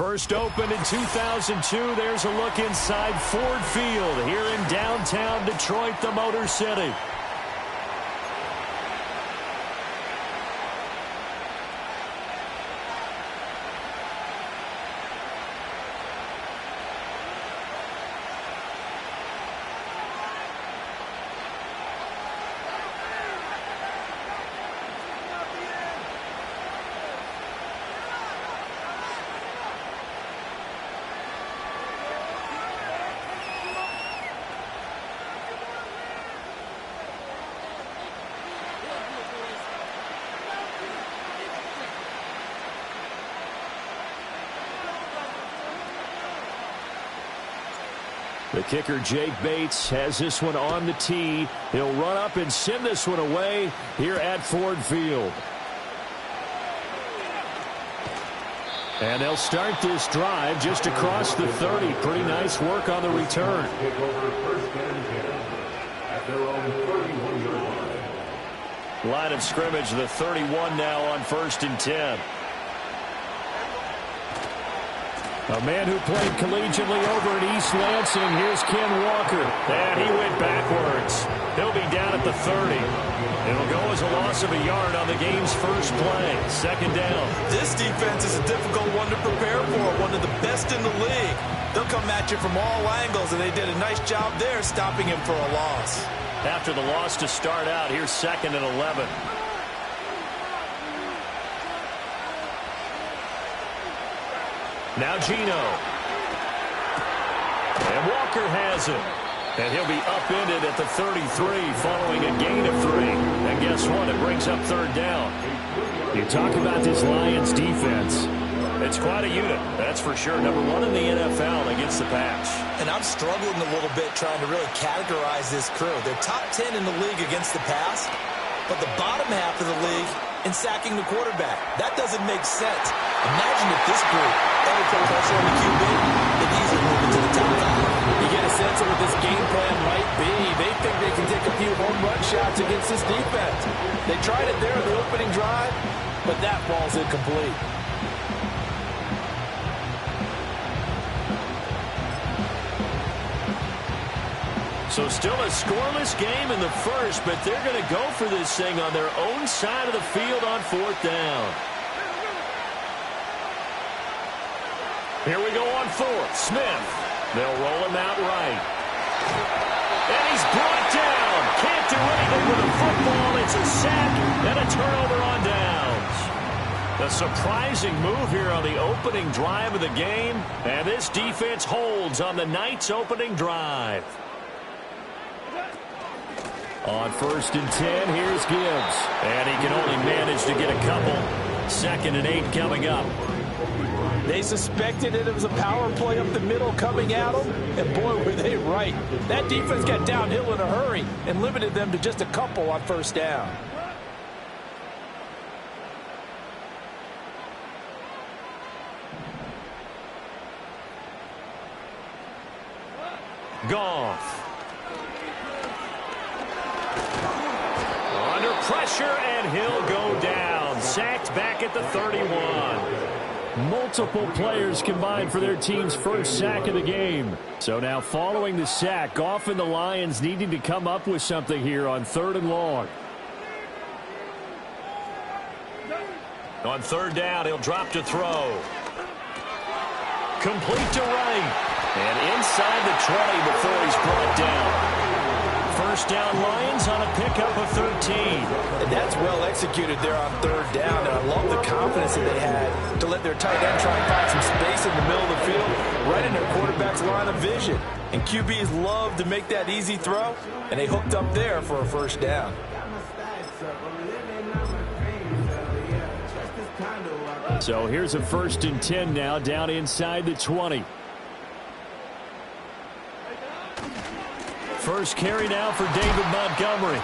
First opened in 2002. There's a look inside Ford Field here in downtown Detroit, the Motor City. The kicker, Jake Bates, has this one on the tee. He'll run up and send this one away here at Ford Field. And they'll start this drive just across the 30. Pretty nice work on the return. Line of scrimmage, the 31 now on 1st and 10. A man who played collegiately over at East Lansing. Here's Ken Walker. And he went backwards. He'll be down at the 30. It'll go as a loss of a yard on the game's first play. 2nd down. This defense is a difficult one to prepare for. One of the best in the league. They'll come at you from all angles, and they did a nice job there stopping him for a loss. After the loss to start out, here's 2nd and 11. Now Gino. And Walker has it. And he'll be upended at the 33 following a gain of 3. And guess what? It brings up 3rd down. You talk about this Lions defense. It's quite a unit, that's for sure. Number 1 in the NFL against the pass. And I'm struggling a little bit trying to really categorize this crew. They're top 10 in the league against the pass, but the bottom half of the league in sacking the quarterback. That doesn't make sense. Imagine if this group ever put pressure on the QB, they'd easily move into the top 5. You get a sense of what this game plan might be. They think they can take a few home run shots against this defense. They tried it there in the opening drive, but that ball's incomplete. So still a scoreless game in the first, but they're going to go for this thing on their own side of the field on 4th down. Here we go on 4th. Smith. They'll roll him out right. And he's brought down. Can't do anything with the football. It's a sack and a turnover on downs. A surprising move here on the opening drive of the game. And this defense holds on the night's opening drive. On 1st and 10, here's Gibbs. And he can only manage to get a couple. 2nd and 8 coming up. They suspected it was a power play up the middle coming at them, and boy, were they right. That defense got downhill in a hurry and limited them to just a couple on 1st down. Goff. Under pressure, and he'll go down. Sacked back at the 31. Multiple players combined for their team's first sack of the game. So now following the sack, Goff and the Lions needing to come up with something here on 3rd and long. On 3rd down, he'll drop to throw. Complete to right. And inside the 20 before he's brought down. 1st down Lions on a pickup of 13. And that's well executed there on 3rd down. And I love the confidence that they had to let their tight end try and find some space in the middle of the field, right in their quarterback's line of vision. And QBs love to make that easy throw, and they hooked up there for a 1st down. So here's a 1st and 10 now down inside the 20. First carry now for David Montgomery.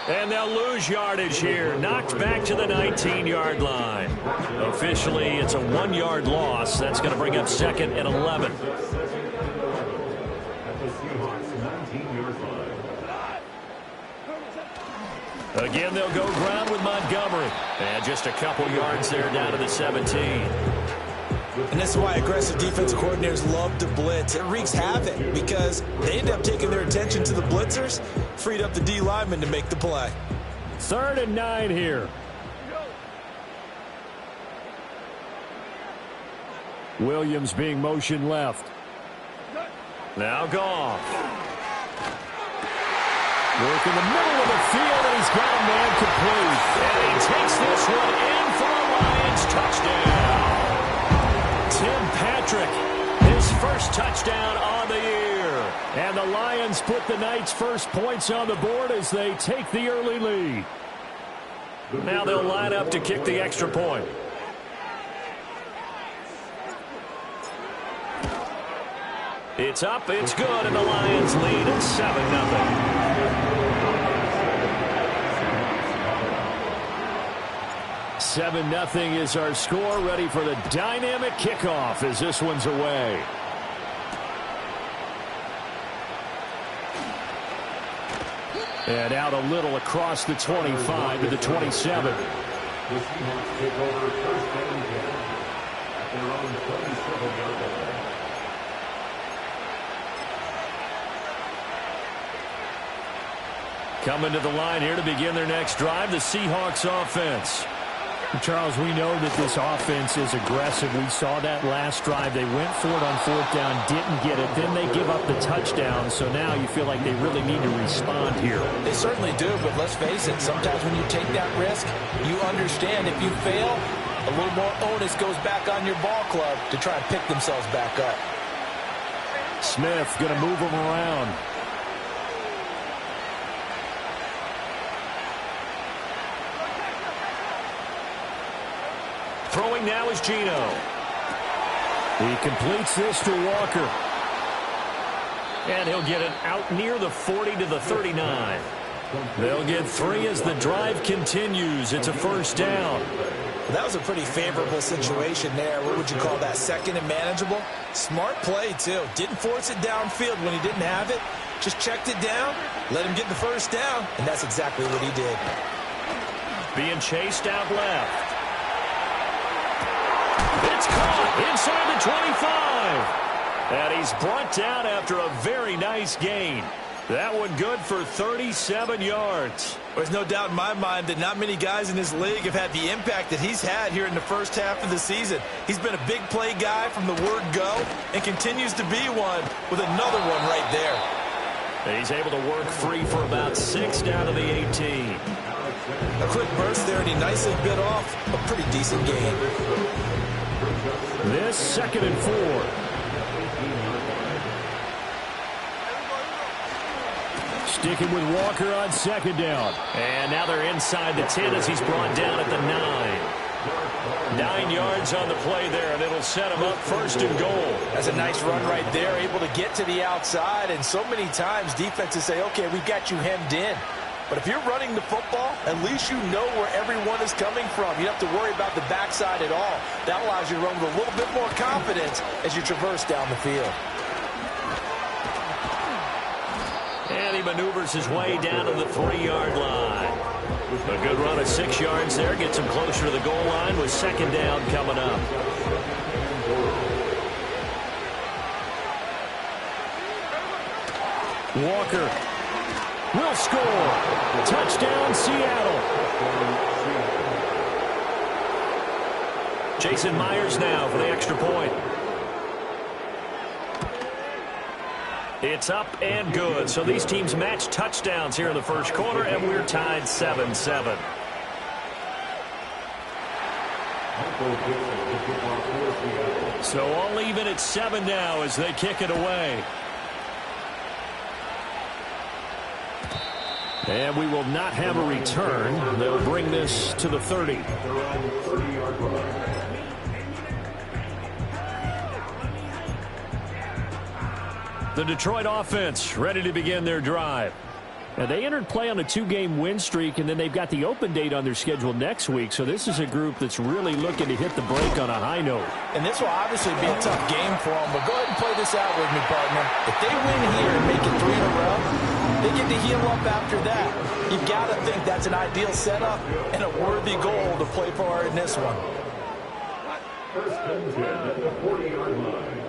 And they'll lose yardage here. Knocked back to the 19-yard line. Officially, it's a 1-yard loss. That's going to bring up 2nd and 11. Again, they'll go ground with Montgomery. And just a couple yards there down to the 17. And this is why aggressive defensive coordinators love to blitz. It wreaks havoc because they end up taking their attention to the blitzers, freed up the D lineman to make the play. 3rd and 9 here. Williams being motion left. Now Goff. Work in the middle of the field, and he's got a man complete. And he takes this one in for a Lions touchdown. Tim Patrick, his first touchdown on the year. And the Lions put the Knights' first points on the board as they take the early lead. Now they'll line up to kick the extra point. It's up, it's good, and the Lions lead at 7-0. 7-0 is our score. Ready for the dynamic kickoff as this one's away. And out a little across the 25 to the 27. Coming to the line here to begin their next drive, the Seahawks offense. Charles, we know that this offense is aggressive. We saw that last drive. They went for it on 4th down, didn't get it. Then they give up the touchdown. So now you feel like they really need to respond here. They certainly do, but let's face it. Sometimes when you take that risk, you understand if you fail, a little more onus goes back on your ball club to try and pick themselves back up. Smith going to move them around. Throwing now is Geno. He completes this to Walker. And he'll get it out near the 40 to the 39. They'll get 3 as the drive continues. It's a first down. That was a pretty favorable situation there. What would you call that? 2nd and manageable? Smart play, too. Didn't force it downfield when he didn't have it. Just checked it down, let him get the first down, and that's exactly what he did. Being chased out left. It's caught inside the 25. And he's brought down after a very nice gain. That one good for 37 yards. There's no doubt in my mind that not many guys in this league have had the impact that he's had here in the first half of the season. He's been a big play guy from the word go and continues to be one with another one right there. And he's able to work free for about 6 down to the 18. A quick burst there, and he nicely bit off a pretty decent gain. This 2nd and 4. Sticking with Walker on 2nd down. And now they're inside the 10 as he's brought down at the 9. 9 yards on the play there, and it'll set him up 1st and goal. That's a nice run right there, able to get to the outside. And so many times defenses say, okay, we've got you hemmed in. But if you're running the football, at least you know where everyone is coming from. You don't have to worry about the backside at all. That allows you to run with a little bit more confidence as you traverse down the field. And he maneuvers his way down to the 3-yard line. A good run of 6 yards there. Gets him closer to the goal line with 2nd down coming up. Walker will score. Touchdown, Seattle. Jason Myers now for the extra point. It's up and good. So these teams match touchdowns here in the first quarter, and we're tied 7-7. So all even at 7 now as they kick it away. And we will not have a return. They'll bring this to the 30. The Detroit offense ready to begin their drive. Now, they entered play on a 2-game win streak, and then they've got the open date on their schedule next week. So this is a group that's really looking to hit the break on a high note. And this will obviously be a tough game for them, but go ahead and play this out with me, partner. If they win here and make it 3 in a row, they get to heal up after that. You've got to think that's an ideal setup and a worthy goal to play for in this one. First and 10 at the 40-yard line.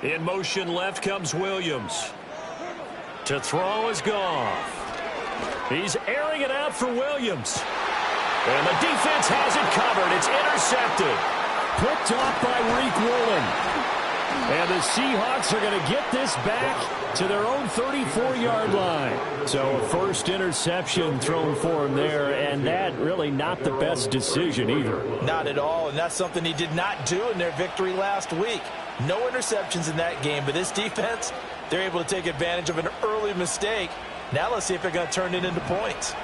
In motion left comes Williams. To throw is Goff. He's airing it out for Williams. And the defense has it covered. It's intercepted. Picked off by Reek Woolen. And the Seahawks are going to get this back to their own 34-yard line. So a first interception thrown for him there, and that really not the best decision either. Not at all, and that's something he did not do in their victory last week. No interceptions in that game, but this defense, they're able to take advantage of an early mistake. Now let's see if they're going to turn it into points.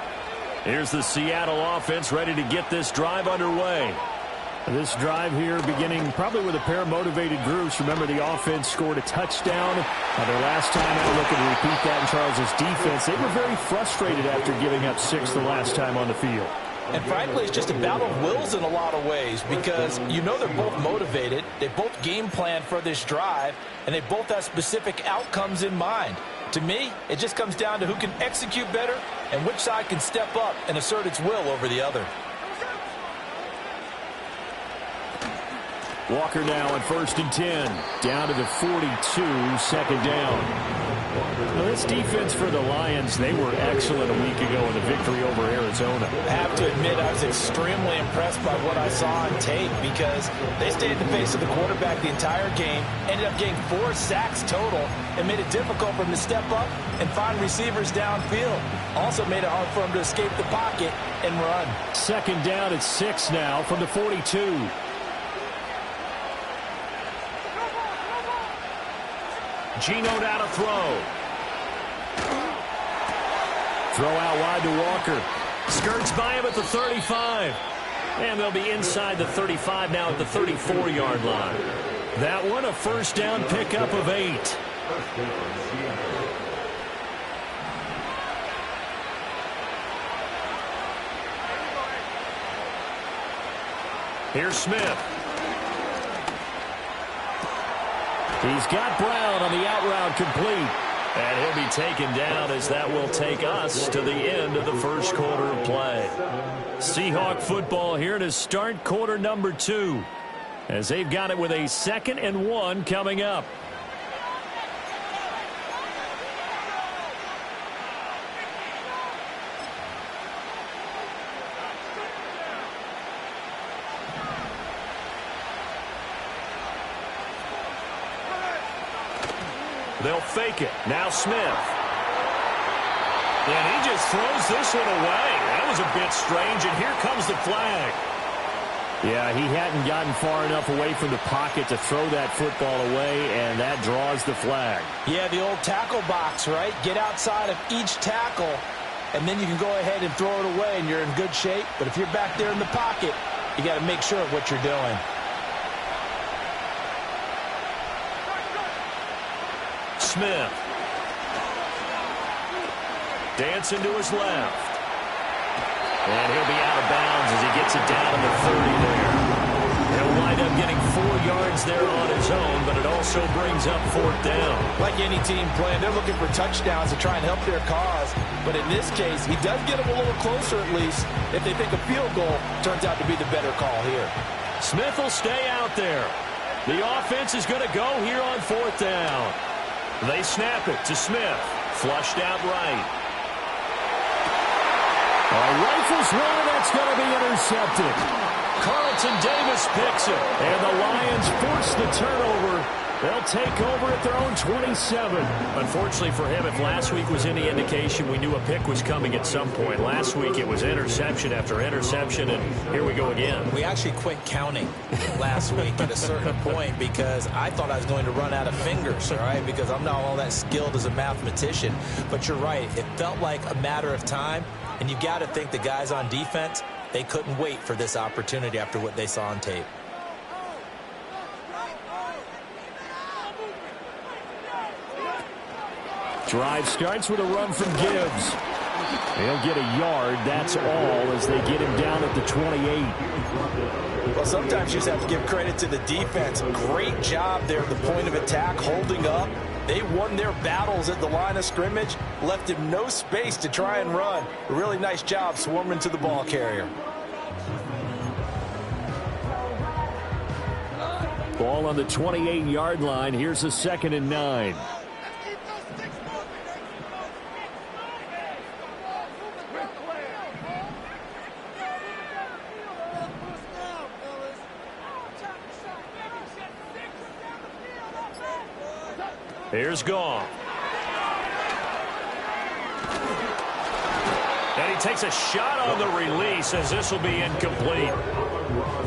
Here's the Seattle offense ready to get this drive underway. This drive here beginning probably with a pair of motivated groups. Remember, the offense scored a touchdown. Their last time out, looking to repeat that in Charles' defense. They were very frustrated after giving up 6 the last time on the field. And frankly, it's just a battle of wills in a lot of ways because you know they're both motivated. They both game plan for this drive, and they both have specific outcomes in mind. To me, it just comes down to who can execute better and which side can step up and assert its will over the other. Walker now on 1st and 10. Down to the 42, second down. Now this defense for the Lions, they were excellent a week ago in the victory over Arizona. I have to admit, I was extremely impressed by what I saw on tape because they stayed in the face of the quarterback the entire game, ended up getting 4 sacks total, and made it difficult for him to step up and find receivers downfield. Also made it hard for him to escape the pocket and run. Second down at 6 now from the 42. Geno down to throw. Throw out wide to Walker. Skirts by him at the 35. And they'll be inside the 35 now at the 34-yard line. That one a first down pickup of 8. Here's Smith. He's got Brown on the out route complete. And he'll be taken down as that will take us to the end of the first quarter of play. Seahawk football here to start quarter number 2. As they've got it with a 2nd and 1 coming up. They'll fake it. Now Smith. And he just throws this one away. That was a bit strange, and here comes the flag. Yeah, he hadn't gotten far enough away from the pocket to throw that football away, and that draws the flag. Yeah, the old tackle box, right? Get outside of each tackle, and then you can go ahead and throw it away, and you're in good shape. But if you're back there in the pocket, you got to make sure of what you're doing. Smith. Dancing to his left. And he'll be out of bounds as he gets it down to the 30 there. He'll wind up getting 4 yards there on his own, but it also brings up 4th down. Like any team playing, they're looking for touchdowns to try and help their cause. But in this case, he does get them a little closer at least if they think a field goal turns out to be the better call here. Smith will stay out there. The offense is going to go here on 4th down. They snap it to Smith. Flushed out right. Rifles one, that's going to be intercepted. Carlton Davis picks it. And the Lions force the turnover. They'll take over at their own 27. Unfortunately for him, if last week was any indication, we knew a pick was coming at some point. Last week it was interception after interception, and here we go again. We actually quit counting last week at a certain point because I thought I was going to run out of fingers, all right, because I'm not all that skilled as a mathematician. But you're right. It felt like a matter of time, and you got to think the guys on defense, they couldn't wait for this opportunity after what they saw on tape. Drive starts with a run from Gibbs. He'll get a yard, that's all, as they get him down at the 28. Well, sometimes you just have to give credit to the defense. Great job there at the point of attack, holding up. They won their battles at the line of scrimmage, left him no space to try and run. A really nice job swarming to the ball carrier. Ball on the 28-yard line. Here's a 2nd and 9. Here's Goff. And he takes a shot on the release as this will be incomplete.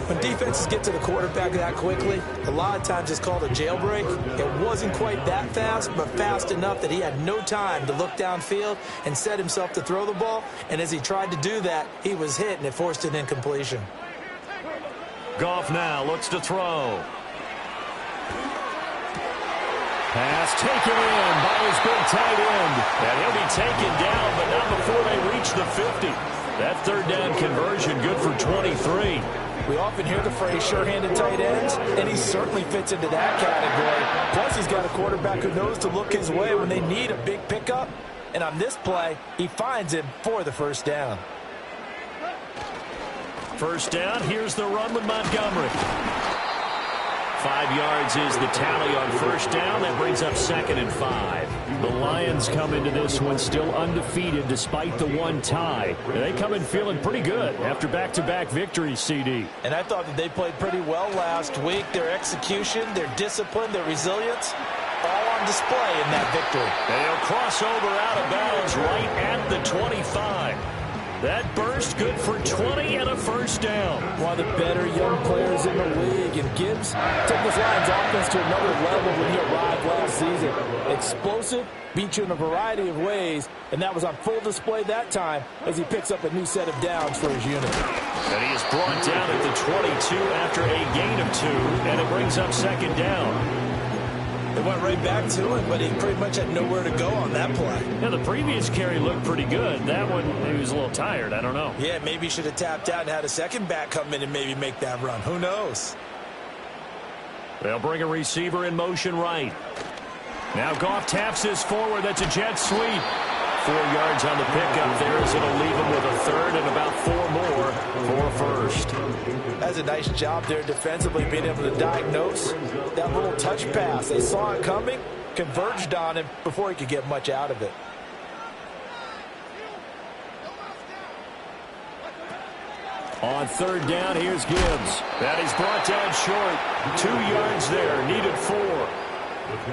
When defenses get to the quarterback that quickly, a lot of times it's called a jailbreak. It wasn't quite that fast, but fast enough that he had no time to look downfield and set himself to throw the ball. And as he tried to do that, he was hit, and it forced an incompletion. Goff now looks to throw. Pass taken in by his big tight end. And he'll be taken down, but not before they reach the 50. That 3rd down conversion good for 23. We often hear the phrase sure-handed tight ends, and he certainly fits into that category. Plus, he's got a quarterback who knows to look his way when they need a big pickup. And on this play, he finds him for the 1st down. 1st down, here's the run with Montgomery. 5 yards is the tally on 1st down. That brings up 2nd and 5. The Lions come into this one still undefeated despite the 1 tie. They come in feeling pretty good after back-to-back victories, CD. And I thought that they played pretty well last week. Their execution, their discipline, their resilience, all on display in that victory. They'll cross over out of bounds right at the 25. That burst good for 20 and a 1st down. One of the better young players in the league. And Gibbs took this Lions offense to another level when he arrived last season. Explosive, beat you in a variety of ways. And that was on full display that time as he picks up a new set of downs for his unit. And he is brought down at the 22 after a gain of 2. And it brings up 2nd down. They went right back to him, but he pretty much had nowhere to go on that play. Yeah, the previous carry looked pretty good. That one, he was a little tired. I don't know. Yeah, maybe he should have tapped out and had a second back come in and maybe make that run. Who knows? They'll bring a receiver in motion right. Now Goff taps this forward. That's a jet sweep. 4 yards on the pickup there as it'll leave him with a 3rd and about 4 more for 1st. That's a nice job there defensively, being able to diagnose that little touch pass. They saw it coming, converged on him before he could get much out of it. On 3rd down, here's Gibbs. That is brought down short. 2 yards there, needed 4.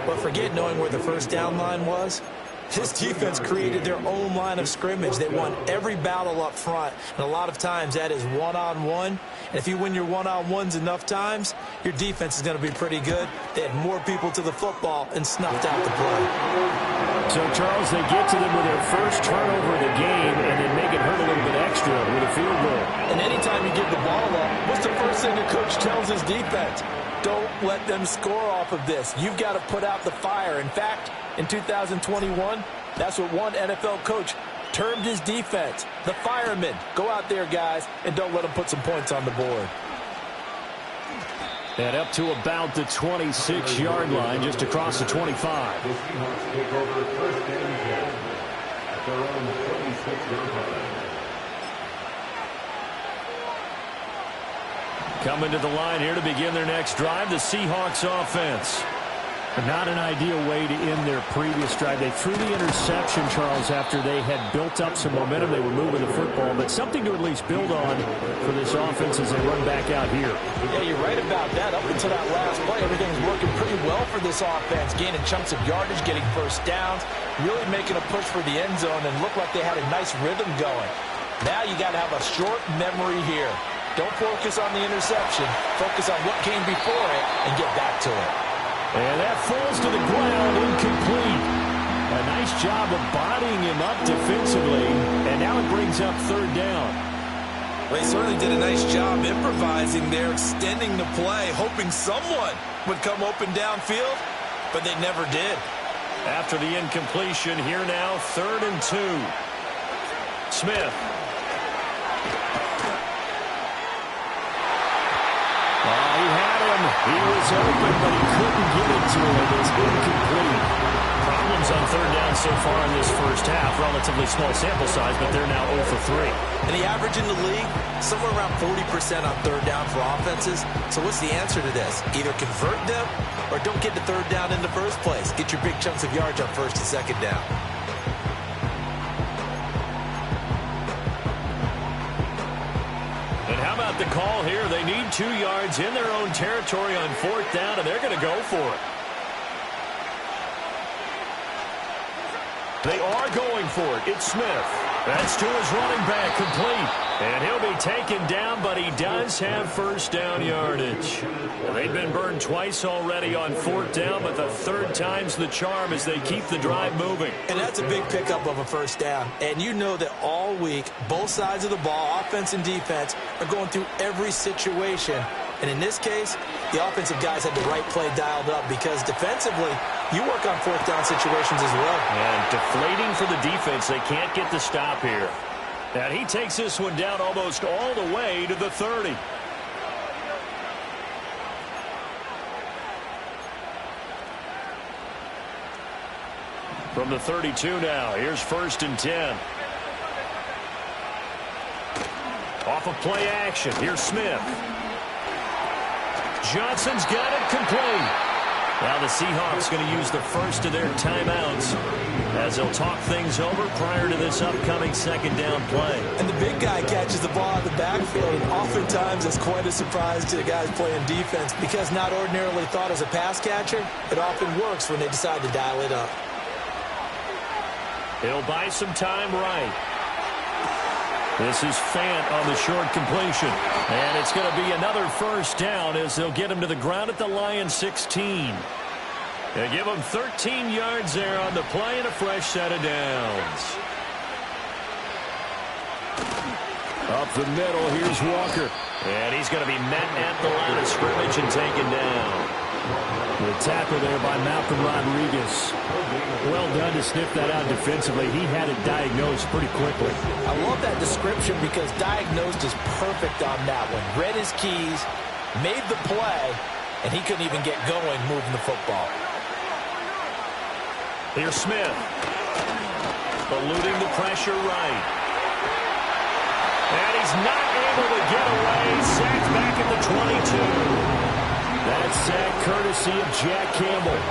But forget knowing where the 1st down line was. This defense created their own line of scrimmage. They won every battle up front, and a lot of times that is one-on-one. And if you win your one-on-ones enough times, your defense is going to be pretty good. They had more people to the football and snuffed out the play. So, Charles, they get to them with their first turnover of the game and then make it hurt a little bit extra with a field goal. And anytime you give the ball up, what's the first thing the coach tells his defense? Don't let them score off of this. You've got to put out the fire. In fact, in 2021, that's what one NFL coach termed his defense. The firemen. Go out there, guys, and don't let them put some points on the board. And up to about the 26-yard line, just across the 25. Coming to the line here to begin their next drive, the Seahawks offense. Not an ideal way to end their previous drive. They threw the interception, Charles, after they had built up some momentum. They were moving the football, but something to at least build on for this offense as they run back out here. Yeah, you're right about that. Up until that last play, everything's working pretty well for this offense, gaining chunks of yardage, getting 1st downs, really making a push for the end zone, and looked like they had a nice rhythm going. Now you got to have a short memory here. Don't focus on the interception. Focus on what came before it and get back to it. And that falls to the ground, incomplete. A nice job of bodying him up defensively, and now it brings up 3rd down. They certainly did a nice job improvising there, extending the play, hoping someone would come open downfield, but they never did. After the incompletion, here now, 3rd and 2. Smith. He had him. He was open, but he couldn't get it to him. It's incomplete. Problems Lions on third down so far in this first half. Relatively small sample size, but they're now 0 for 3. And the average in the league, somewhere around 40% on third down for offenses. So what's the answer to this? Either convert them or don't get to third down in the first place. Get your big chunks of yards on first and second down. And how about the call here? They need 2 yards in their own territory on fourth down, and they're going to go for it. They are going for it. It's Smith. That's to his running back, complete. And he'll be taken down, but he does have first down yardage. Well, they've been burned twice already on fourth down, but the third time's the charm as they keep the drive moving. And that's a big pickup of a first down. And you know that all week, both sides of the ball, offense and defense, are going through every situation. And in this case, the offensive guys had the right play dialed up because defensively, you work on fourth down situations as well. And deflating for the defense. They can't get the stop here. And he takes this one down almost all the way to the 30. From the 32 now, here's first and 10. Off of play action, here's Smith. Johnson's got it complete. Now the Seahawks going to use the first of their timeouts as they'll talk things over prior to this upcoming second down play. And the big guy catches the ball out of the backfield, and oftentimes it's quite a surprise to the guys playing defense because not ordinarily thought as a pass catcher, it often works when they decide to dial it up. He'll buy some time right. This is Fant on the short completion. And it's going to be another first down as they'll get him to the ground at the Lions 16. They give him 13 yards there on the play and a fresh set of downs. Up the middle, here's Walker. And he's going to be met at the line of scrimmage and taken down. The tackle there by Malcolm Rodriguez. Well done to sniff that out defensively. He had it diagnosed pretty quickly. I love that description because diagnosed is perfect on that one. Read his keys, made the play, and he couldn't even get going moving the football. Here's Smith. Eluding the pressure right. And he's not able to get away. Sacked back at the 22. That sack courtesy of Jack Campbell.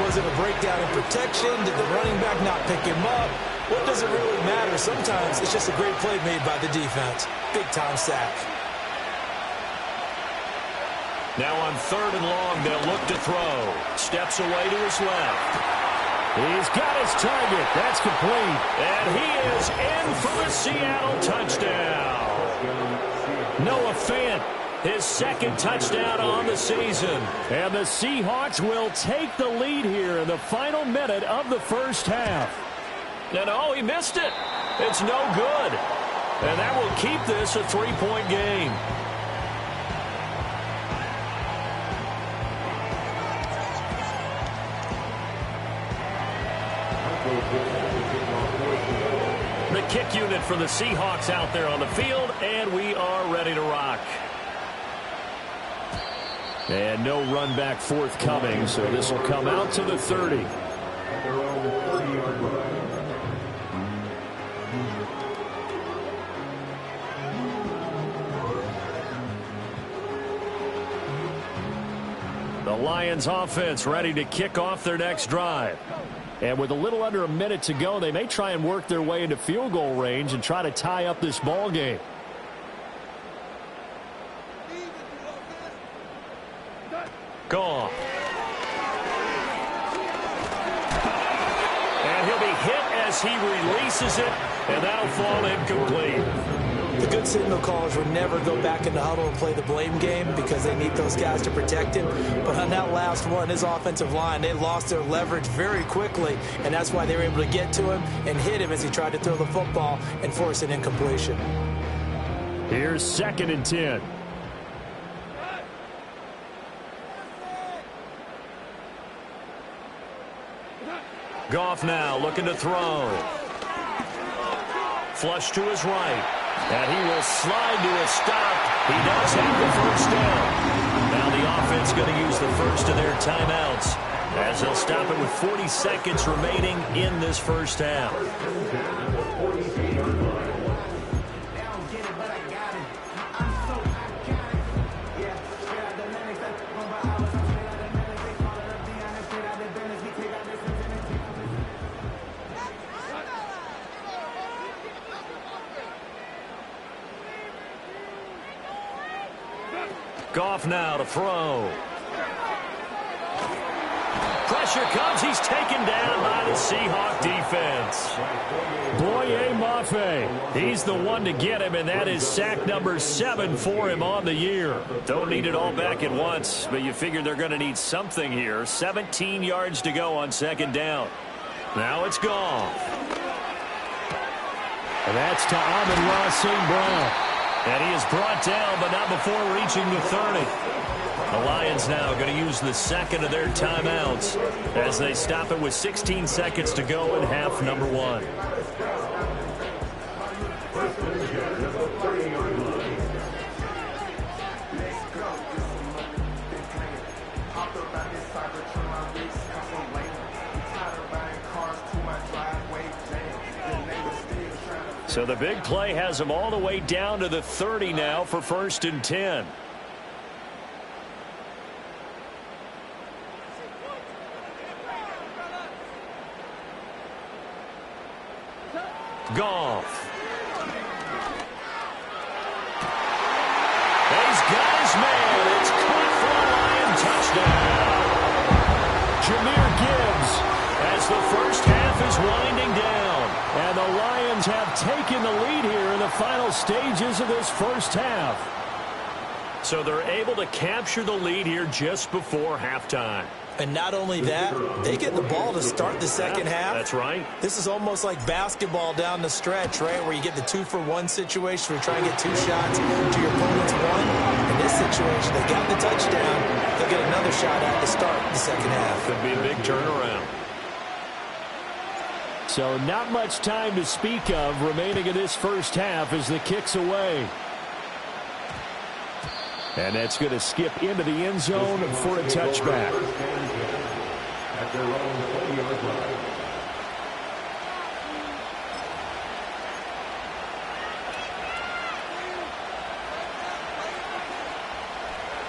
Was it a breakdown in protection? Did the running back not pick him up? What does it really matter? Sometimes it's just a great play made by the defense. Big-time sack. Now on third and long, they'll look to throw. Steps away to his left. He's got his target. That's complete. And he is in for the Seattle touchdown. Noah Fant. His second touchdown on the season. And the Seahawks will take the lead here in the final minute of the first half. And oh, he missed it. It's no good. And that will keep this a 3-point game. The kick unit for the Seahawks out there on the field, and we are ready to rock. And no run back forthcoming, so this will come out to the 30. The Lions offense ready to kick off their next drive. And with a little under a minute to go, they may try and work their way into field goal range and try to tie up this ball game. Gone. And he'll be hit as he releases it, and that'll fall incomplete. The good signal callers would never go back in the huddle and play the blame game because they need those guys to protect him. But on that last one, his offensive line, they lost their leverage very quickly, and that's why they were able to get to him and hit him as he tried to throw the football and force an incompletion. Here's second and 10. Goff now looking to throw. Flush to his right. And he will slide to a stop. He does have the first down. Now the offense going to use the first of their timeouts as they'll stop it with 40 seconds remaining in this first half. Goff now to throw. Pressure comes. He's taken down by the Seahawk defense. Boye Mafe. He's the one to get him, and that is sack number 7 for him on the year. Don't need it all back at once, but you figure they're going to need something here. 17 yards to go on second down. Now it's Goff. And that's to Amon-Ra St. Brown. And he is brought down, but not before reaching the 30. The Lions now going to use the second of their timeouts as they stop it with 16 seconds to go in half number 1. So the big play has them all the way down to the 30 now for 1st and 10. Goff. He's got his man. It's caught for a Lion touchdown. Jahmyr Gibbs as the first half is winding down. And the Lions have taken the lead here in the final stages of this first half. So they're able to capture the lead here just before halftime. And not only that, they get the ball to start the second half. That's right. This is almost like basketball down the stretch, right, where you get the 2-for-1 situation where you try and get 2 shots to your opponent's 1. In this situation, they got the touchdown. They'll get another shot at to start the second half. Could be a big turnaround. So not much time to speak of remaining in this first half as the kick's away. And that's going to skip into the end zone for a touchback.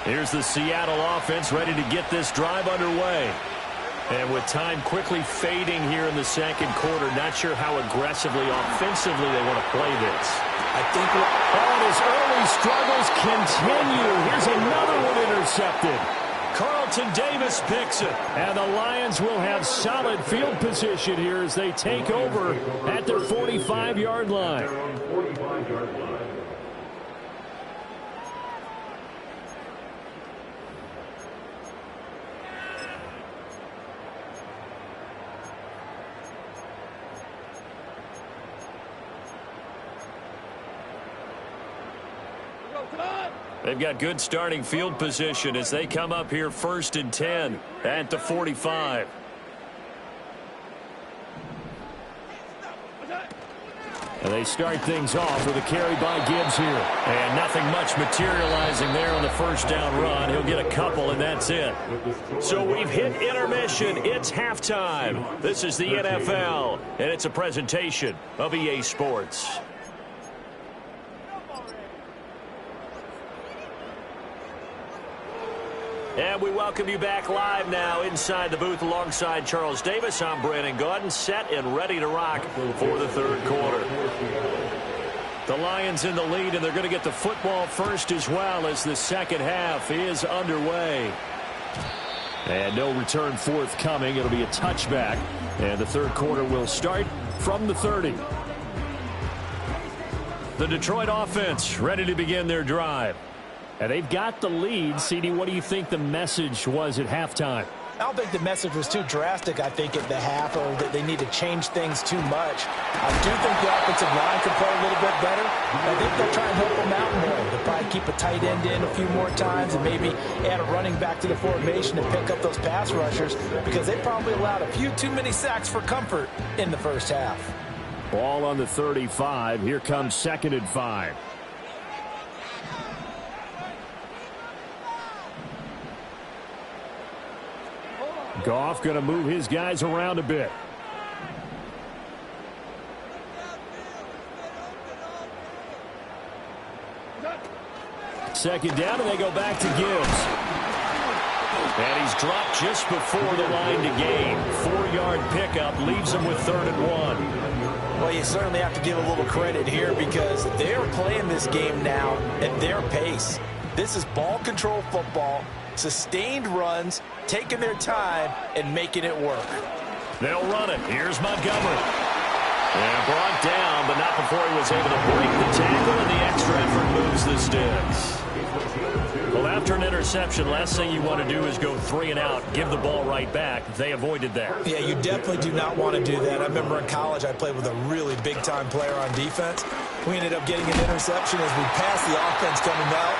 Here's the Seattle offense ready to get this drive underway. And with time quickly fading here in the second quarter, not sure how aggressively, offensively they want to play this. I think his early struggles continue. Here's another one intercepted. Carlton Davis picks it. And the Lions will have solid field position here as they take over at their 45-yard line. They've got good starting field position as they come up here 1st and 10 at the 45. And they start things off with a carry by Gibbs here. And nothing much materializing there on the first down run. He'll get a couple, and that's it. So we've hit intermission. It's halftime. This is the NFL, and it's a presentation of EA Sports. And we welcome you back live now inside the booth alongside Charles Davis. I'm Brandon Gaudin, set and ready to rock for the third quarter. The Lions in the lead, and they're going to get the football first as well as the second half is underway. And no return forthcoming. It'll be a touchback. And the third quarter will start from the 30. The Detroit offense ready to begin their drive. And they've got the lead. CD, what do you think the message was at halftime? I don't think the message was too drastic, I think, at the half, or that they need to change things too much. I do think the offensive line could play a little bit better. I think they'll try and help them out more. They'll probably keep a tight end in a few more times and maybe add a running back to the formation and pick up those pass rushers, because they probably allowed a few too many sacks for comfort in the first half. Ball on the 35. Here comes 2nd and 5. Goff going to move his guys around a bit. Second down, and they go back to Gibbs. And he's dropped just before the line to gain. 4-yard pickup leaves him with 3rd and 1. Well, you certainly have to give a little credit here because they're playing this game now at their pace. This is ball control football, sustained runs, taking their time, and making it work. They'll run it. Here's Montgomery. And brought down, but not before he was able to break the tackle, and the extra effort moves the sticks. Well, after an interception, last thing you want to do is go 3 and out, give the ball right back. They avoided that. Yeah, you definitely do not want to do that. I remember in college I played with a really big-time player on defense. We ended up getting an interception as we passed the offense coming out.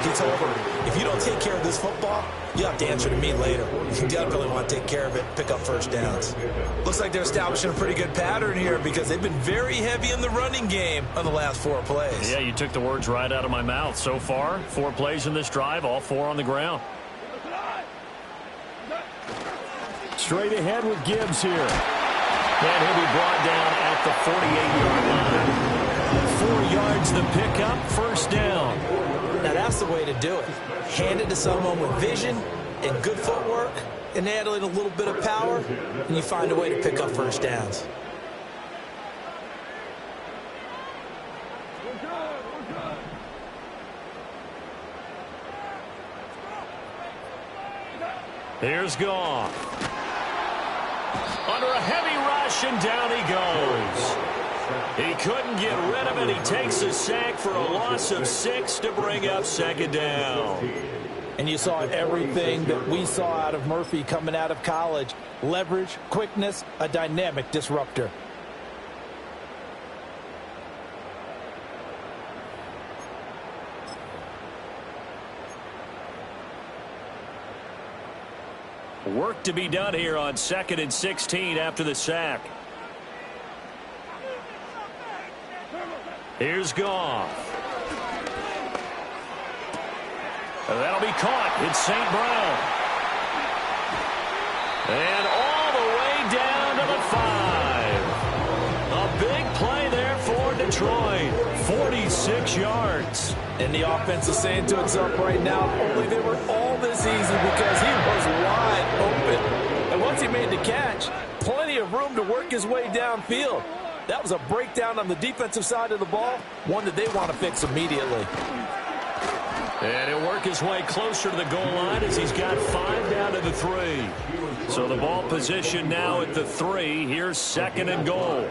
He told him, if you don't take care of this football, you have to answer to me later. You definitely want to take care of it, pick up first downs. Looks like they're establishing a pretty good pattern here because they've been very heavy in the running game on the last 4 plays. Yeah, you took the words right out of my mouth. So far, 4 plays in this drive, all 4 on the ground. Straight ahead with Gibbs here. And he'll be brought down at the 48-yard line. 4 yards the pickup, first down. Now that's the way to do it. Hand it to someone with vision and good footwork and add in a little bit of power, and you find a way to pick up first downs. Here's Goff. Under a heavy rush, and down he goes. He couldn't get rid of it. He takes a sack for a loss of 6 to bring up second down. And you saw everything that we saw out of Murphy coming out of college. Leverage, quickness, a dynamic disruptor. Work to be done here on 2nd and 16 after the sack. Here's Goff. That'll be caught. It's St. Brown. And all the way down to the 5. A big play there for Detroit. 46 yards. And the offense is saying to itself right now, only they were all this easy because he was wide open. And once he made the catch, plenty of room to work his way downfield. That was a breakdown on the defensive side of the ball, one that they want to fix immediately. And he'll work his way closer to the goal line as he's got 5 down to the 3. So the ball position now at the 3. Here's 2nd and goal.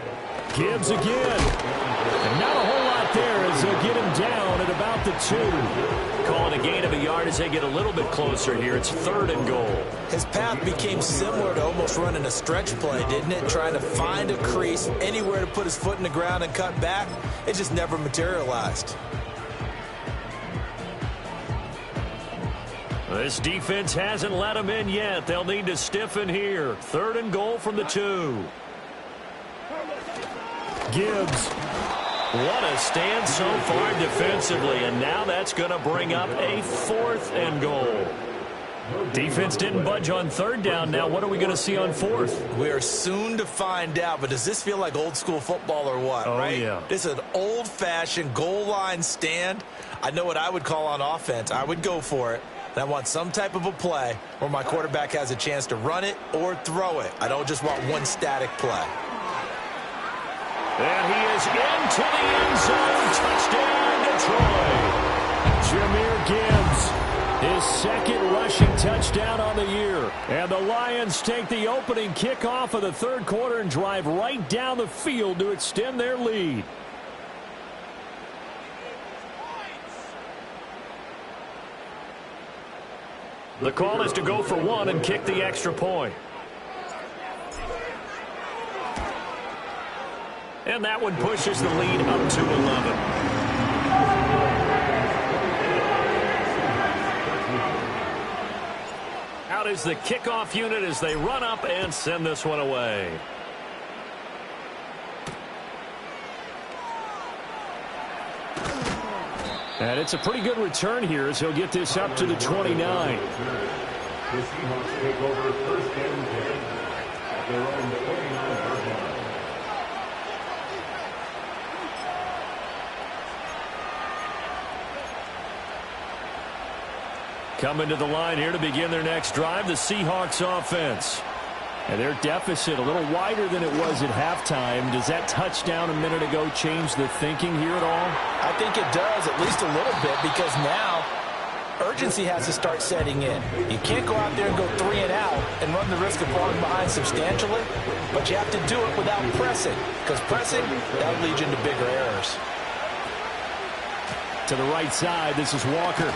Gibbs again. And not a whole lot there as they'll get him down at about the 2. Calling a gain of a yard as they get a little bit closer here. It's 3rd and goal. His path became similar to almost running a stretch play, didn't it? Trying to find a crease, anywhere to put his foot in the ground and cut back. It just never materialized. This defense hasn't let him in yet. They'll need to stiffen here. 3rd and goal from the 2. Gibbs. What a stand so far defensively, and now that's going to bring up a 4th and goal. Defense didn't budge on 3rd down. Now what are we going to see on 4th? We are soon to find out, but does this feel like old school football or what, right? Yeah. This is an old-fashioned goal line stand. I know what I would call on offense. I would go for it. And I want some type of a play where my quarterback has a chance to run it or throw it. I don't just want one static play. And he is into the end zone. Touchdown, Detroit. Jahmyr Gibbs, his 2nd rushing touchdown on the year. And the Lions take the opening kickoff of the 3rd quarter and drive right down the field to extend their lead. The call is to go for 1 and kick the extra point. And that one pushes the lead up to 11. Out is the kickoff unit as they run up and send this one away. And it's a pretty good return here as he'll get this up to the 29. The Seahawks take over first and 10 at their own 49-yard line. Coming to the line here to begin their next drive, the Seahawks offense. And their deficit a little wider than it was at halftime. Does that touchdown a minute ago change the thinking here at all? I think it does, at least a little bit, because now urgency has to start setting in. You can't go out there and go 3 and out and run the risk of falling behind substantially, but you have to do it without pressing, because pressing, that leads you into bigger errors. To the right side, this is Walker.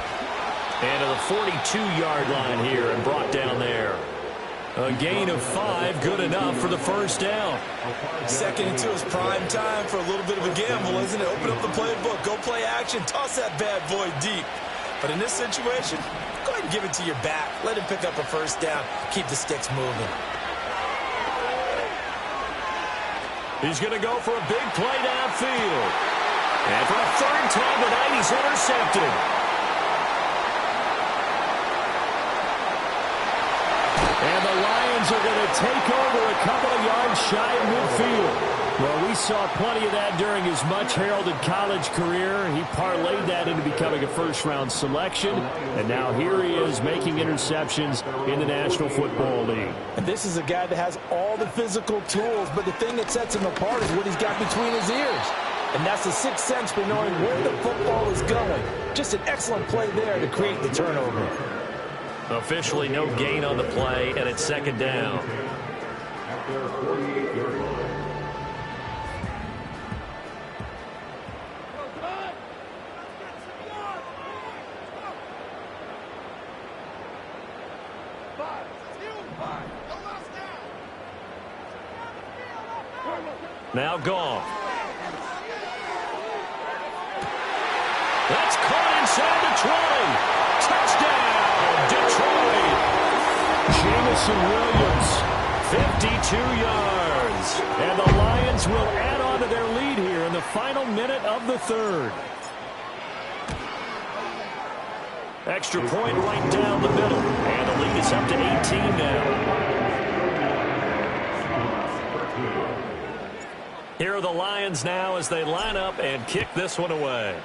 And to the 42-yard line here and brought down there. A gain of 5, good enough for the first down. 2nd and 2 is prime time for a little bit of a gamble, isn't it? Open up the playbook, go play action, toss that bad boy deep. But in this situation, go ahead and give it to your back. Let him pick up a first down. Keep the sticks moving. He's going to go for a big play downfield. And for a third time tonight, he's intercepted. And the Lions are going to take over a couple of yards shy of midfield. Well, we saw plenty of that during his much-heralded college career. He parlayed that into becoming a first-round selection. And now here he is making interceptions in the National Football League. And this is a guy that has all the physical tools, but the thing that sets him apart is what he's got between his ears. And that's the sixth sense for knowing where the football is going. Just an excellent play there to create the turnover. Officially no gain on the play, and it's 2nd down. Now gone. That's caught inside the 20. Touchdown, Detroit. Jamison Williams, 52 yards. and the Lions will add on to their lead here in the final minute of the third. Extra point right down the middle, and the lead is up to 18 now. Here are the Lions now as they line up and kick this one away.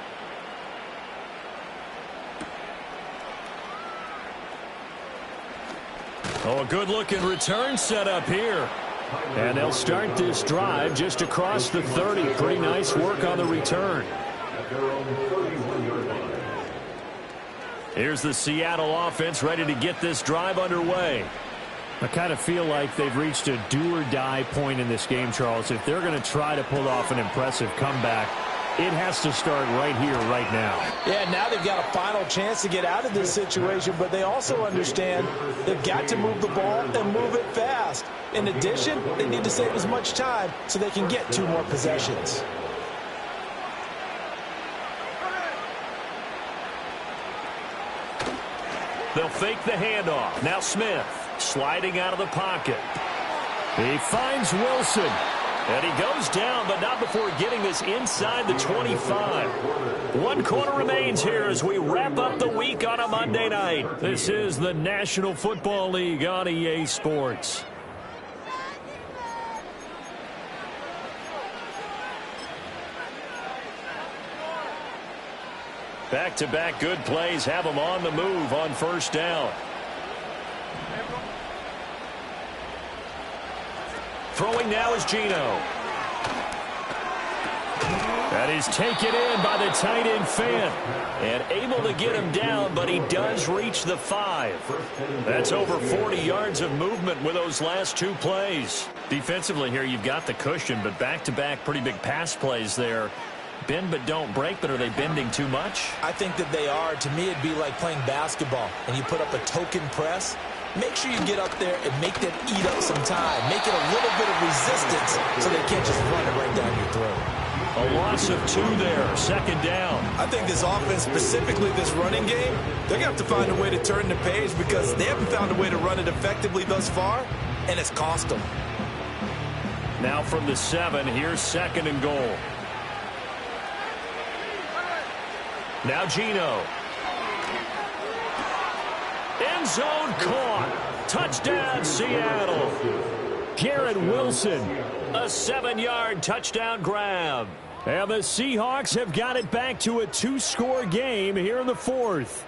Oh, a good-looking return set up here. And they'll start this drive just across the 30. Pretty nice work on the return. Here's the Seattle offense ready to get this drive underway. I kind of feel like they've reached a do-or-die point in this game, Charles. If they're going to try to pull off an impressive comeback, it has to start right here, right now. Yeah, now they've got a final chance to get out of this situation, but they also understand they've got to move the ball and move it fast. In addition, they need to save as much time so they can get 2 more possessions. They'll fake the handoff. Now Smith sliding out of the pocket. He finds Wilson. And he goes down, but not before getting this inside the 25. 1 quarter remains here as we wrap up the week on a Monday night. This is the National Football League on EA Sports. Back-to-back good plays have them on the move on first down. Throwing now is Geno. And he's taken in by the tight end Fan. And able to get him down, but he does reach the 5. That's over 40 yards of movement with those last 2 plays. Defensively here, you've got the cushion, but back-to-back pretty big pass plays there. Bend but don't break, but are they bending too much? I think that they are. To me, it'd be like playing basketball, and you put up a token press. Make sure you get up there and make them eat up some time. Make it a little bit of resistance so they can't just run it right down your throat. A loss of 2 there, 2nd down. I think this offense, specifically this running game, they're going to have to find a way to turn the page because they haven't found a way to run it effectively thus far, and it's cost them. Now from the 7, here's 2nd and goal. Now Geno. End zone, caught. Touchdown, Seattle. Garrett Wilson. A 7-yard touchdown grab. And the Seahawks have got it back to a 2-score game here in the fourth.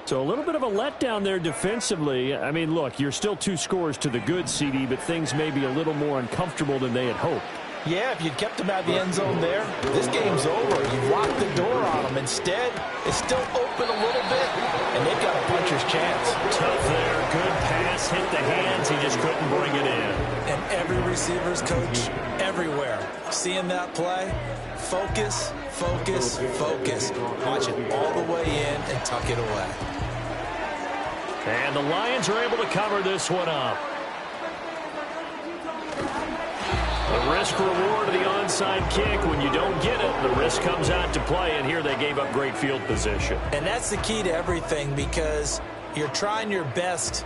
So a little bit of a letdown there defensively. I mean, look, you're still 2 scores to the good, CD, but things may be a little more uncomfortable than they had hoped. Yeah, if you'd kept them out of the end zone there, this game's over. You've locked the door on them. Instead, it's still open a little bit, and they've got a puncher's chance. Tough there. Good pass. Hit the hands. He just couldn't bring it in. And every receiver's coach everywhere. Seeing that play, focus, focus, focus. Watch it all the way in and tuck it away. And the Lions are able to cover this one up. The risk-reward of the onside kick. When you don't get it, the risk comes out to play, and here they gave up great field position. And that's the key to everything, because you're trying your best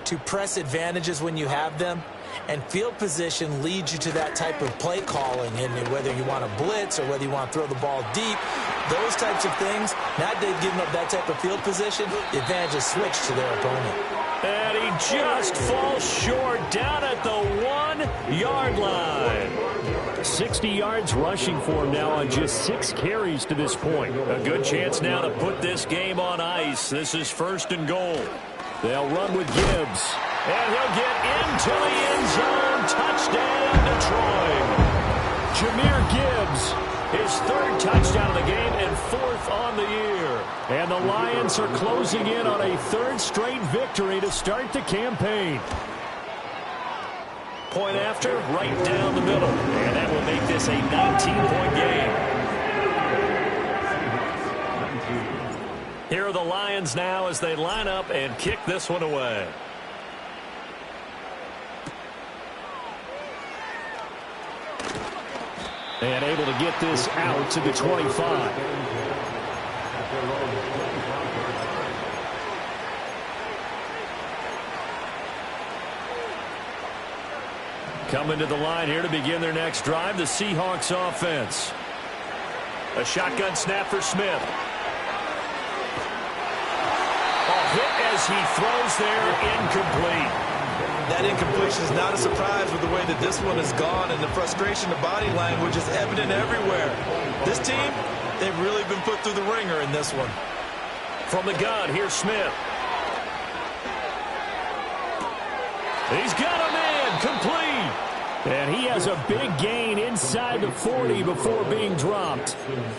to press advantages when you have them, and field position leads you to that type of play calling. And whether you want to blitz or whether you want to throw the ball deep, those types of things, now that they've given up that type of field position, the advantage is switched to their opponent. And he just falls short down at the 1-yard line. 60 yards rushing for him now on just 6 carries to this point. A good chance now to put this game on ice. This is 1st and goal. They'll run with Gibbs. And he'll get into the end zone. Touchdown, Detroit. Jahmyr Gibbs. His 3rd touchdown of the game and 4th on the year. And the Lions are closing in on a 3rd straight victory to start the campaign. Point after, right down the middle. And that will make this a 19-point game. Here are the Lions now as they line up and kick this one away. And able to get this out to the 25. Coming to the line here to begin their next drive, the Seahawks offense. A shotgun snap for Smith. A hit as he throws there, incomplete. That incompletion is not a surprise with the way that this one has gone, and the frustration of body language is evident everywhere. This team, they've really been put through the ringer in this one. From the gun, here's Smith. He's got a man, complete. And he has a big gain inside the 40 before being dropped.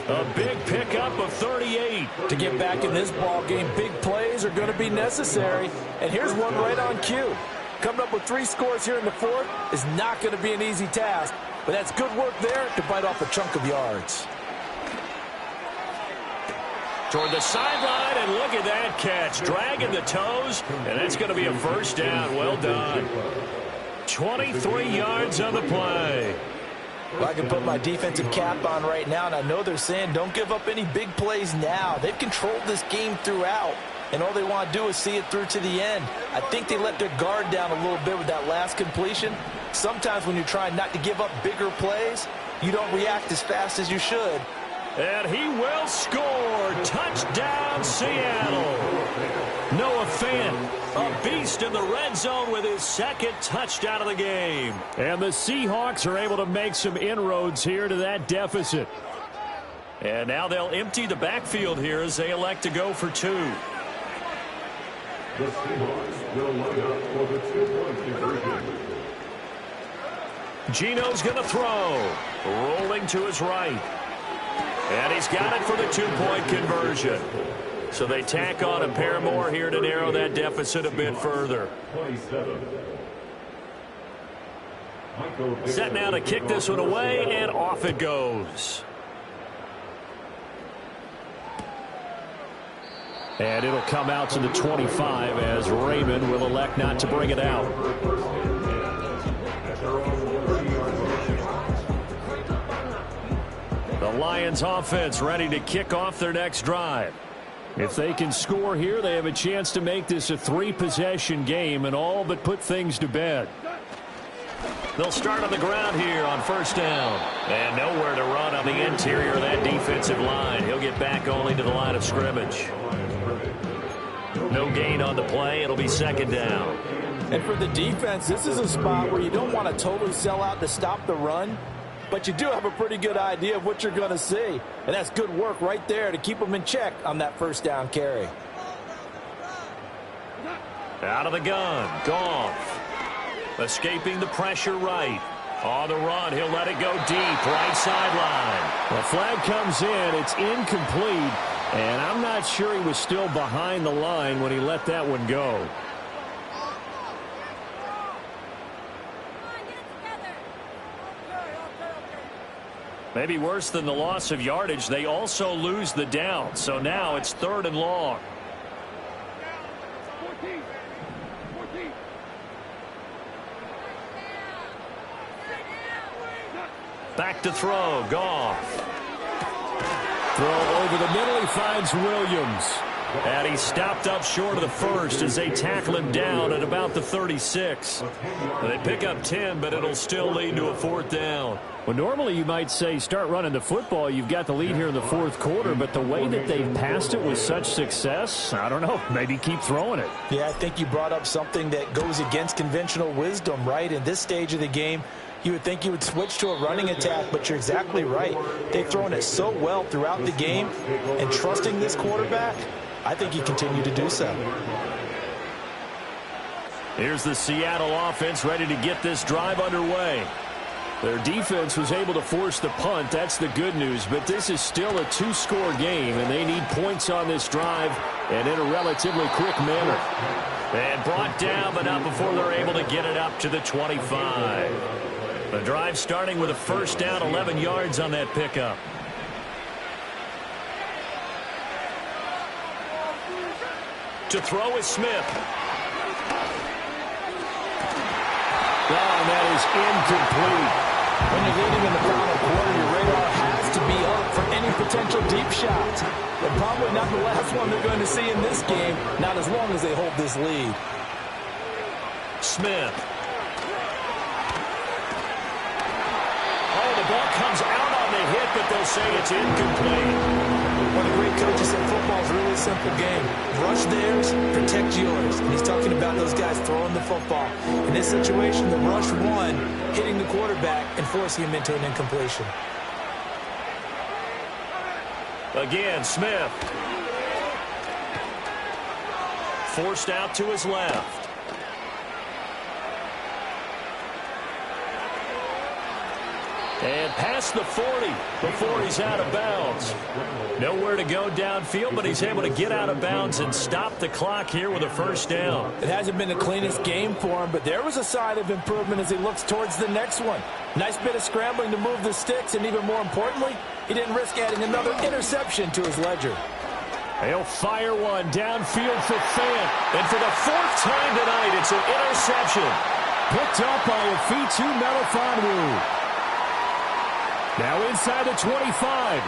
A big pickup of 38. To get back in this ball game, big plays are going to be necessary. And here's one right on cue. Coming up with 3 scores here in the fourth is not going to be an easy task, but that's good work there to bite off a chunk of yards. Toward the sideline, and look at that catch. Dragging the toes, and that's going to be a 1st down. Well done. 23 yards on the play. Well, I can put my defensive cap on right now, and I know they're saying don't give up any big plays now. They've controlled this game throughout, and all they want to do is see it through to the end. I think they let their guard down a little bit with that last completion. Sometimes when you're trying not to give up bigger plays, you don't react as fast as you should. And he will score. Touchdown, Seattle. Noah Fant, a beast in the red zone with his 2nd touchdown of the game. And the Seahawks are able to make some inroads here to that deficit. And now they'll empty the backfield here as they elect to go for 2. The Seahawks will line up for the 2-point conversion. Geno's going to throw. Rolling to his right. And he's got it for the 2-point conversion. So they tack on a pair more here to narrow that deficit a bit further. 27. Set now to kick this one away, and off it goes. And it'll come out to the 25 as Raymond will elect not to bring it out. The Lions offense ready to kick off their next drive. If they can score here, they have a chance to make this a 3-possession game and all but put things to bed. They'll start on the ground here on 1st down. And nowhere to run on the interior of that defensive line. He'll get back only to the line of scrimmage. No gain on the play. It'll be second down. And for the defense, this is a spot where you don't want to totally sell out to stop the run, but you do have a pretty good idea of what you're going to see. And that's good work right there to keep them in check on that first down carry. Out of the gun, Goff. Escaping the pressure right. On the run, he'll let it go deep, right sideline. The flag comes in, it's incomplete, and I'm not sure he was still behind the line when he let that one go. Maybe worse than the loss of yardage, they also lose the down, so now it's 3rd and long. Back to throw, Goff. Throw over the middle, he finds Williams. And he's stopped up short of the first as they tackle him down at about the 36. They pick up 10, but it'll still lead to a 4th down. Well, normally you might say start running the football. You've got the lead here in the 4th quarter, but the way that they've passed it with such success, I don't know, maybe keep throwing it. Yeah, I think you brought up something that goes against conventional wisdom, right? In this stage of the game, you would think you would switch to a running attack, but you're exactly right. They've thrown it so well throughout the game, and trusting this quarterback, I think you continue to do so. Here's the Seattle offense ready to get this drive underway. Their defense was able to force the punt. That's the good news, but this is still a 2-score game, and they need points on this drive and in a relatively quick manner. And brought down, but not before they're able to get it up to the 25. The drive starting with a first down, 11 yards on that pickup. To throw is Smith. And that is incomplete. When you're leading in the final quarter, your radar has to be up for any potential deep shots. And probably not the last one they're going to see in this game, not as long as they hold this lead. Smith. Oh, the ball comes out on the hit, but they'll say it's incomplete. One of the great coaches said football is a really simple game. Rush theirs, protect yours. And he's talking about those guys throwing the football. In this situation, the rush one, hitting the quarterback and forcing him into an incompletion. Again, Smith. Forced out to his left. And past the 40 before he's out of bounds. Nowhere to go downfield, but he's able to get out of bounds and stop the clock here with a first down. It hasn't been the cleanest game for him, but there was a sign of improvement as he looks towards the next one. Nice bit of scrambling to move the sticks, and even more importantly, he didn't risk adding another interception to his ledger. He'll fire one downfield for Fant. And for the 4th time tonight, it's an interception. Picked up by Afitu Melifonwu. Now inside the 25.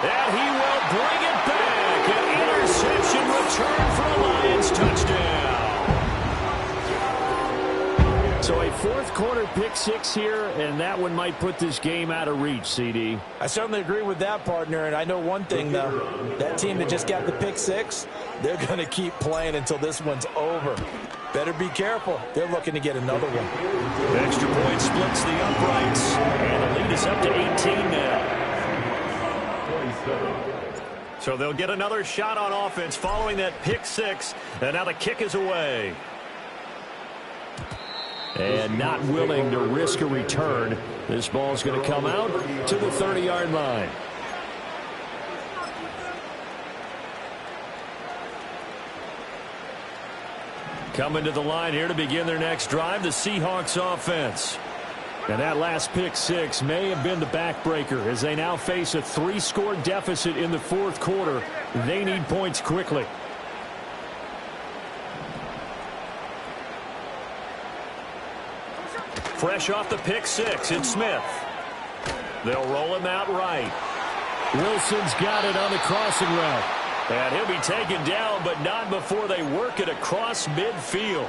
And he will bring it back. An interception return for a Lions touchdown. So a 4th quarter pick 6 here, and that one might put this game out of reach, CD. I certainly agree with that, partner, and I know one thing, though. That team that just got the pick 6, they're going to keep playing until this one's over. Better be careful. They're looking to get another one. The extra point splits the uprights, and the lead is up to 18 now. So they'll get another shot on offense following that pick 6, and now the kick is away. And not willing to risk a return. This ball's going to come out to the 30-yard line. Coming to the line here to begin their next drive, the Seahawks offense. And that last pick 6 may have been the backbreaker as they now face a 3-score deficit in the 4th quarter. They need points quickly. Fresh off the pick 6, it's Smith. They'll roll him out right. Wilson's got it on the crossing route. And he'll be taken down, but not before they work it across midfield.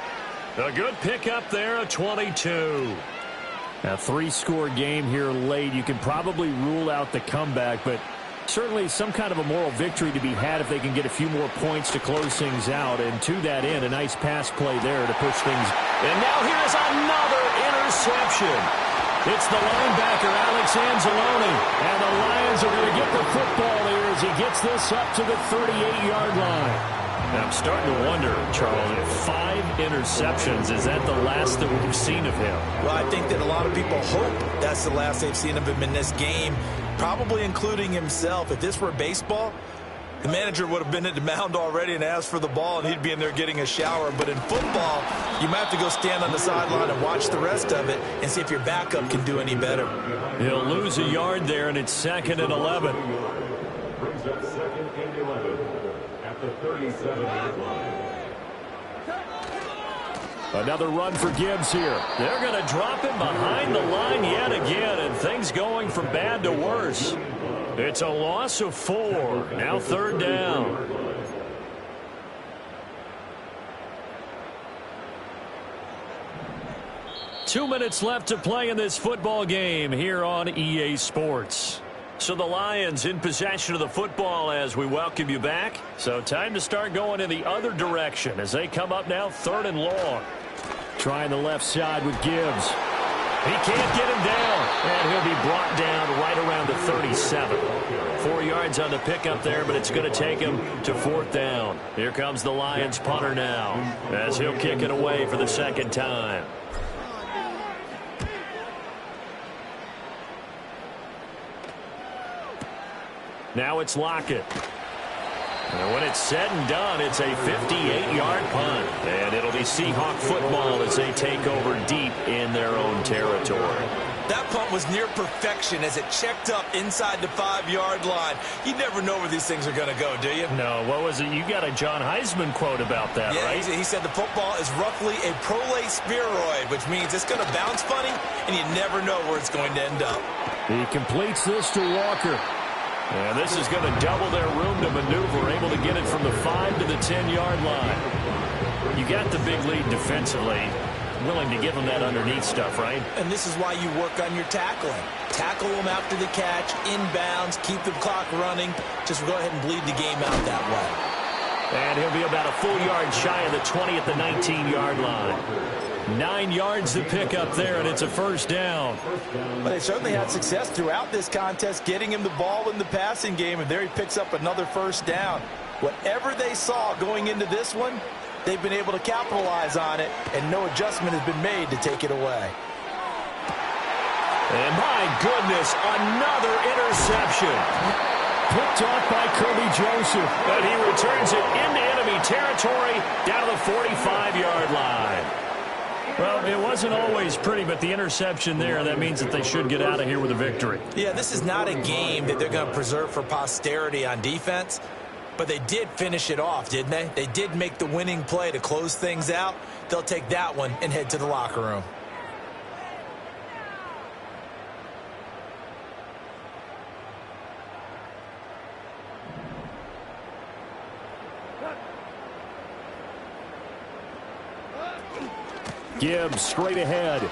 A good pickup there, a 22. A 3-score game here late. You can probably rule out the comeback, but Certainly some kind of a moral victory to be had if they can get a few more points to close things out. And to that end, a nice pass play there to push things. And now here's another interception. It's the linebacker, Alex Anzalone. And the Lions are going to get the football here as he gets this up to the 38-yard line. Now I'm starting to wonder, Charles, if 5 interceptions, is that the last that we've seen of him? Well, I think that a lot of people hope that's the last they've seen of him in this game, probably including himself. If this were baseball, the manager would have been at the mound already and asked for the ball, and he'd be in there getting a shower. But in football, you might have to go stand on the sideline and watch the rest of it and see if your backup can do any better. He'll lose a yard there, and it's 2nd and 11. Brings up 2nd and 11 at the 37-yard line. Another run for Gibbs here. They're going to drop him behind the line yet again, and things going from bad to worse. It's a loss of 4. Now 3rd down. Two minutes left to play in this football game here on EA Sports. So the Lions in possession of the football as we welcome you back. So time to start going in the other direction as they come up now 3rd and long. Trying the left side with Gibbs. He can't get him down, and he'll be brought down right around the 37. 4 yards on the pickup there, but it's going to take him to 4th down. Here comes the Lions punter now as he'll kick it away for the 2nd time. Now it's Lockett. And when it's said and done, it's a 58-yard punt. And it'll be Seahawk football as they take over deep in their own territory. That punt was near perfection as it checked up inside the 5-yard line. You never know where these things are going to go, do you? No, what was it? You got a John Heisman quote about that, yeah, right? He said the football is roughly a prolate spheroid, which means it's going to bounce funny, and you never know where it's going to end up. He completes this to Walker. And this is going to double their room to maneuver, able to get it from the 5 to the 10-yard line. You got the big lead defensively, willing to give them that underneath stuff, right? And this is why you work on your tackling. Tackle them after the catch, inbounds, keep the clock running. Just go ahead and bleed the game out that way. And he'll be about a full yard shy of the 20 at the 19-yard line. 9 yards to pick up there, and it's a 1st down. But they certainly had success throughout this contest, getting him the ball in the passing game, and there he picks up another 1st down. Whatever they saw going into this one, they've been able to capitalize on it, and no adjustment has been made to take it away. And my goodness, another interception. Picked off by Kirby Joseph. But he returns it into enemy territory down to the 45-yard line. Well, it wasn't always pretty, but the interception there, that means that they should get out of here with a victory. Yeah, this is not a game that they're going to preserve for posterity on defense, but they did finish it off, didn't they? They did make the winning play to close things out. They'll take that one and head to the locker room. Gibbs straight ahead.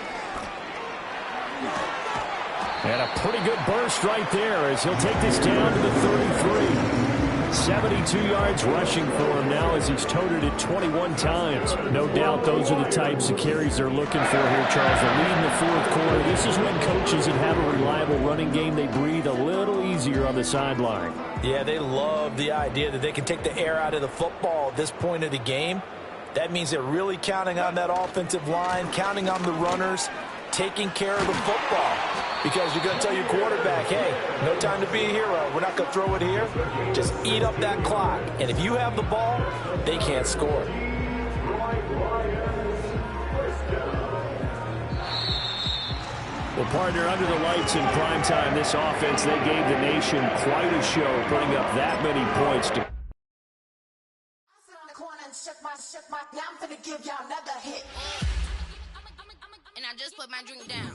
And a pretty good burst right there as he'll take this down to the 33. 72 yards rushing for him now as he's toted it 21 times. No doubt those are the types of carries they're looking for here, Charles. The lead in the 4th quarter. This is when coaches that have a reliable running game, they breathe a little easier on the sideline. Yeah, they love the idea that they can take the air out of the football at this point of the game. That means they're really counting on that offensive line, counting on the runners, taking care of the football. Because you're going to tell your quarterback, hey, no time to be a hero. We're not going to throw it here. Just eat up that clock. And if you have the ball, they can't score. Well, partner, under the lights in primetime, this offense, they gave the nation quite a show, putting up that many points to Now I'm finna give y'all another hit. And I just put my drink down.